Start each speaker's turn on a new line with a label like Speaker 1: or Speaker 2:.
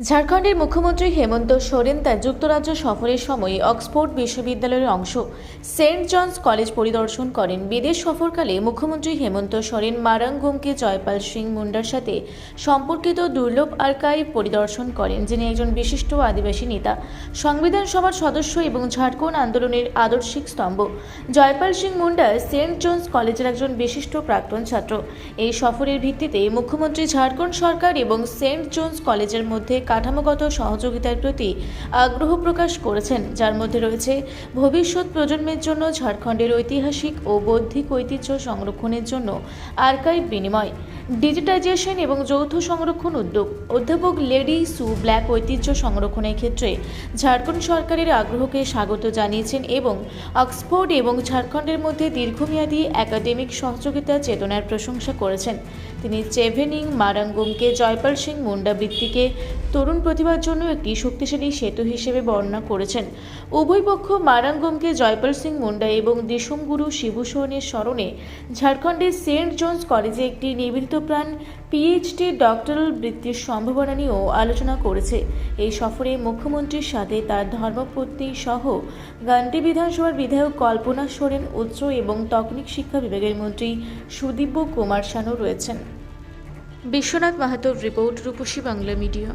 Speaker 1: ঝাড়খণ্ডের মুখ্যমন্ত্রী হেমন্ত সোরেন তার যুক্তরাজ্য সফরের সময় অক্সফোর্ড বিশ্ববিদ্যালয়ের অংশ সেন্ট জনস কলেজ পরিদর্শন করেন। বিদেশ সফরকালে মুখ্যমন্ত্রী হেমন্ত সোরেন মারাঙ্গমকে জয়পাল সিং মুন্ডার সাথে সম্পর্কিত দুর্লভ আর্কাইভ পরিদর্শন করেন, যিনি একজন বিশিষ্ট আদিবাসী নেতা, সংবিধান সভার সদস্য এবং ঝাড়খণ্ড আন্দোলনের আদর্শিক স্তম্ভ। জয়পাল সিং মুন্ডা সেন্ট জনস কলেজের একজন বিশিষ্ট প্রাক্তন ছাত্র। এই সফরের ভিত্তিতে মুখ্যমন্ত্রী ঝাড়খণ্ড সরকার এবং সেন্ট জনস কলেজের মধ্যে কাঠামোগত সহযোগিতার প্রতি আগ্রহ প্রকাশ করেছেন, যার মধ্যে রয়েছে ভবিষ্যৎ প্রজন্মের জন্য ঝাড়খণ্ডের ঐতিহাসিক ও বৌদ্ধিক ঐতিহ্য সংরক্ষণের জন্য আর্কাইভ বিনিময়, ডিজিটাইজেশন এবং যৌথ সংরক্ষণ উদ্যোগ। অধ্যাপক লেডি সু ব্ল্যাক ঐতিহ্য সংরক্ষণের ক্ষেত্রে ঝাড়খণ্ড সরকারের আগ্রহকে স্বাগত জানিয়েছেন এবং অক্সফোর্ড এবং ঝাড়খণ্ডের মধ্যে দীর্ঘমেয়াদী একাডেমিক সহযোগিতার চেতনার প্রশংসা করেছেন। তিনি চেভেনিং মারাঙ্গমকে জয়পাল সিং মুন্ডা বৃত্তিকে তরুণ প্রতিভার জন্য একটি শক্তিশালী সেতু হিসেবে বর্ণনা করেছেন। উভয় পক্ষ মারাঙ্গমকে জয়পাল সিং মুন্ডা এবং দেশম গুরু শিবু সোরেনের স্মরণে ঝাড়খণ্ডের সেন্ট জনস কলেজে একটি নিবেদিতপ্রাণ পিএইচডি ডক্টরাল বৃত্তির সম্ভাবনা নিয়েও আলোচনা করেছে। এই সফরে মুখ্যমন্ত্রীর সাথে তার ধর্মপত্নী সহ গান্ডি বিধানসভার বিধায়ক কল্পনা সোরেন, উচ্চ এবং তকনিক শিক্ষা বিভাগের মন্ত্রী সুদীপ্য কুমার শানু রয়েছেন। বিশ্বনাথ মাহাতোর রিপোর্ট, রূপসী বাংলা মিডিয়া।